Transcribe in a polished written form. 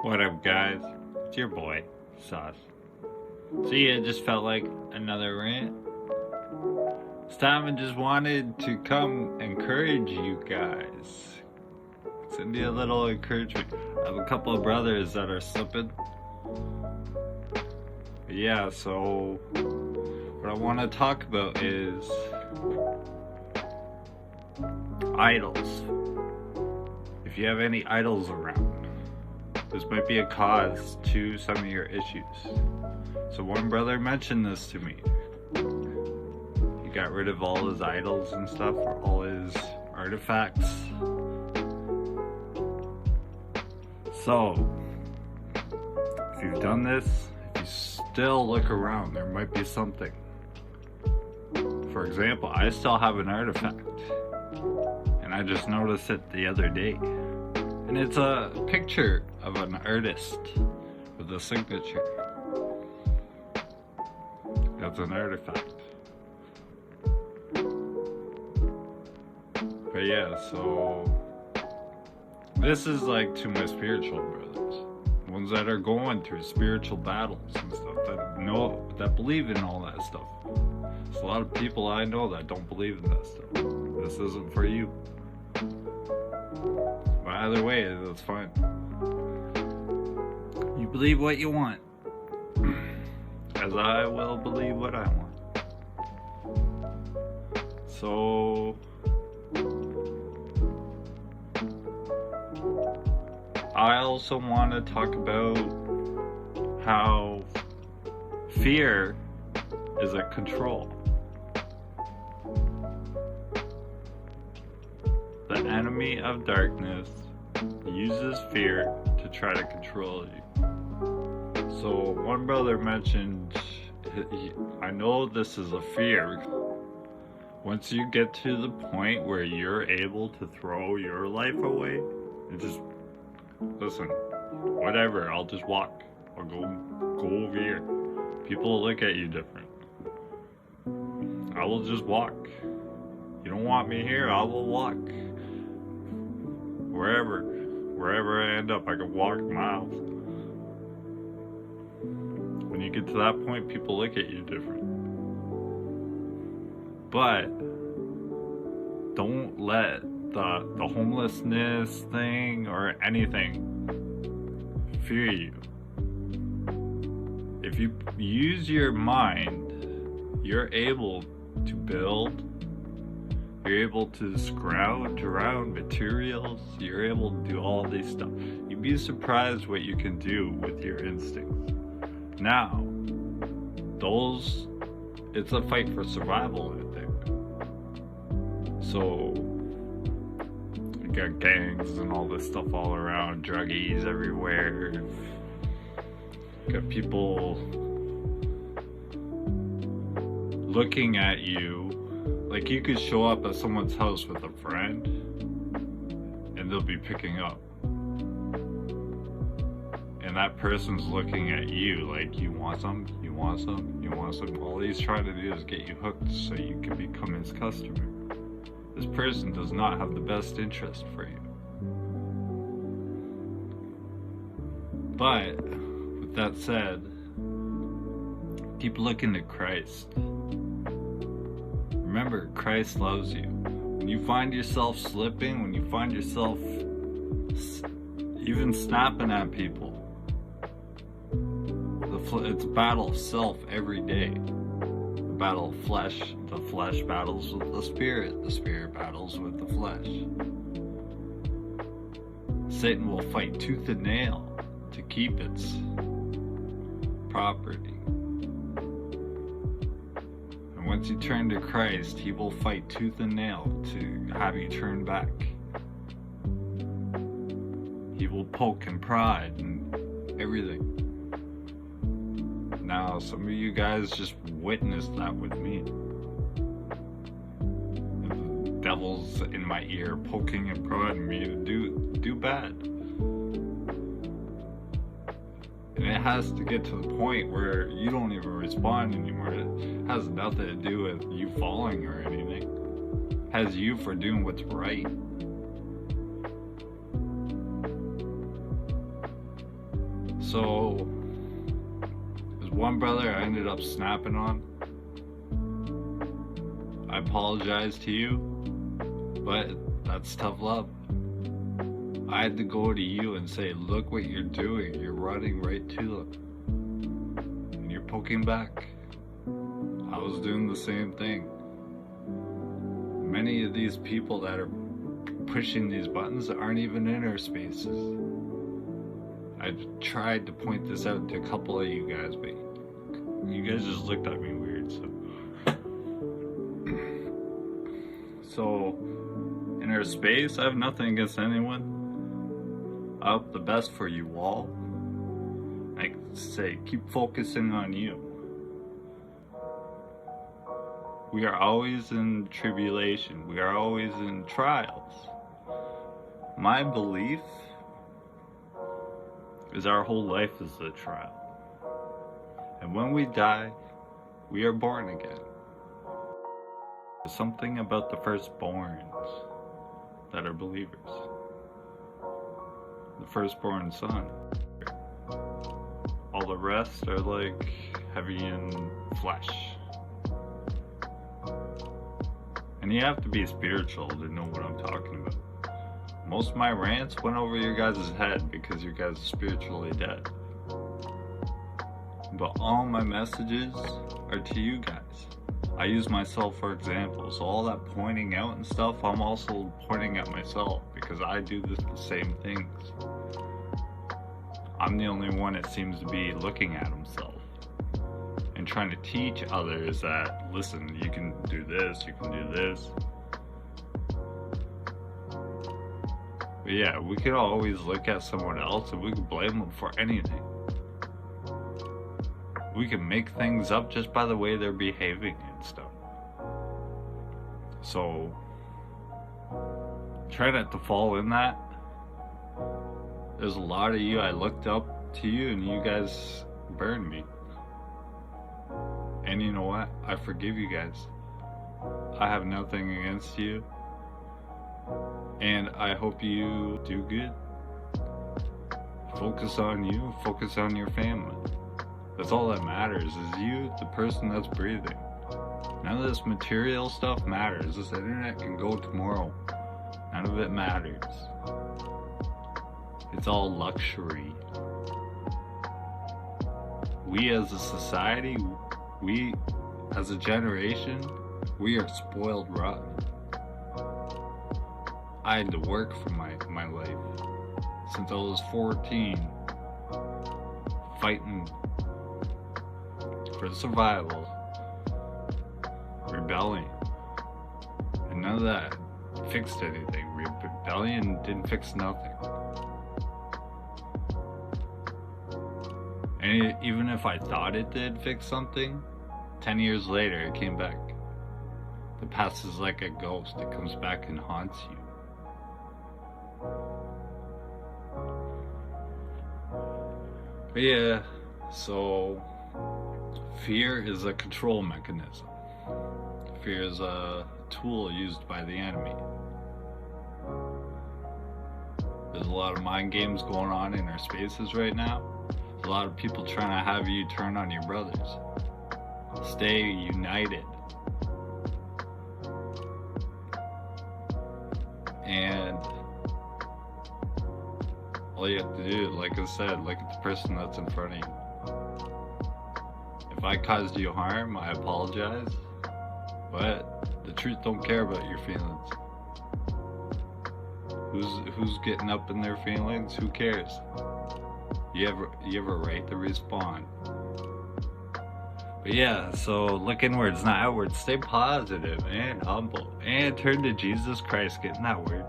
What up, guys? It's your boy, Sauce. So yeah, it just felt like another rant. This time I just wanted to come encourage you guys. Send you a little encouragement. I have a couple of brothers that are slipping. But yeah, so what I want to talk about is idols. If you have any idols around, this might be a cause to some of your issues. So one brother mentioned this to me. He got rid of all his idols and stuff, or all his artifacts. So, if you've done this, if you still look around, there might be something. For example, I still have an artifact, and I just noticed it the other day. And it's a picture of an artist with a signature. That's an artifact. But yeah, so this is like to my spiritual brothers, ones that are going through spiritual battles and stuff, that believe in all that stuff. There's a lot of people I know that don't believe in that stuff. This isn't for you. But either way, that's fine. You believe what you want, as I will believe what I want. So I also want to talk about how fear is a control. The enemy of darkness uses fear to try to control you. So one brother mentioned, I know this is a fear. Once you get to the point where you're able to throw your life away and just, listen, whatever, I'll just walk. I'll go over here. People will look at you different. I will just walk. You don't want me here, I will walk. Wherever I end up, I can walk miles. When you get to that point, people look at you different. But don't let the homelessness thing or anything fear you. If you use your mind, you're able to build. You're able to scrounge around materials. You're able to do all these stuff. You'd be surprised what you can do with your instincts. Now, it's a fight for survival out there. So, you got gangs and all this stuff all around, druggies everywhere. You got people looking at you. Like, you could show up at someone's house with a friend and they'll be picking up. And that person's looking at you like, you want some, you want some, you want some. All he's trying to do is get you hooked so you can become his customer. This person does not have the best interest for you. But, with that said, keep looking to Christ. Remember, Christ loves you. When you find yourself slipping, when you find yourself even snapping at people, it's a battle of self every day. The battle of flesh. The flesh battles with the spirit battles with the flesh. Satan will fight tooth and nail to keep its property. Once you turn to Christ, he will fight tooth and nail to have you turn back. He will poke and prod and everything. Now, some of you guys just witnessed that with me. The devil's in my ear poking and prodding me to do bad. And it has to get to the point where you don't even respond anymore. It has nothing to do with you falling or anything. It has you for doing what's right. So, there's one brother I ended up snapping on. I apologize to you, but that's tough love. I had to go to you and say, look what you're doing. You're running right to them. And you're poking back. I was doing the same thing. Many of these people that are pushing these buttons aren't even in our spaces. I've tried to point this out to a couple of you guys, but you guys just looked at me weird. So in our space, I have nothing against anyone. I hope the best for you all. I say, keep focusing on you. We are always in tribulation. We are always in trials. My belief is our whole life is a trial. And when we die, we are born again. There's something about the firstborns that are believers. The firstborn son. All the rest are like heavy in flesh. And you have to be spiritual to know what I'm talking about. Most of my rants went over your guys' head because you guys are spiritually dead. But all my messages are to you guys. I use myself for example. So all that pointing out and stuff, I'm also pointing at myself because I do the same things. I'm the only one that seems to be looking at himself and trying to teach others that, listen, you can do this, you can do this. But yeah, we could always look at someone else and we could blame them for anything. We can make things up just by the way they're behaving and stuff. So, try not to fall in that. There's a lot of you, I looked up to you and you guys burned me. And you know what? I forgive you guys. I have nothing against you. And I hope you do good. Focus on you, focus on your family. That's all that matters, is you, the person that's breathing. None of this material stuff matters. This internet can go tomorrow. None of it matters. It's all luxury. We as a society, we as a generation, we are spoiled rotten. I had to work for my life since I was 14, fighting for survival, rebelling, and none of that fixed anything. Rebellion didn't fix nothing. And even if I thought it did fix something, 10 years later it came back. The past is like a ghost, it comes back and haunts you. But yeah, so fear is a control mechanism. Fear is a tool used by the enemy. There's a lot of mind games going on in our spaces right now. There's a lot of people trying to have you turn on your brothers. Stay united. And all you have to do, like I said, look at the person that's in front of you. If I caused you harm, I apologize. But the truth don't care about your feelings. Who's getting up in their feelings? Who cares? You have a right to respond. But yeah, so look inwards, not outwards. Stay positive and humble. And turn to Jesus Christ. Get in that word.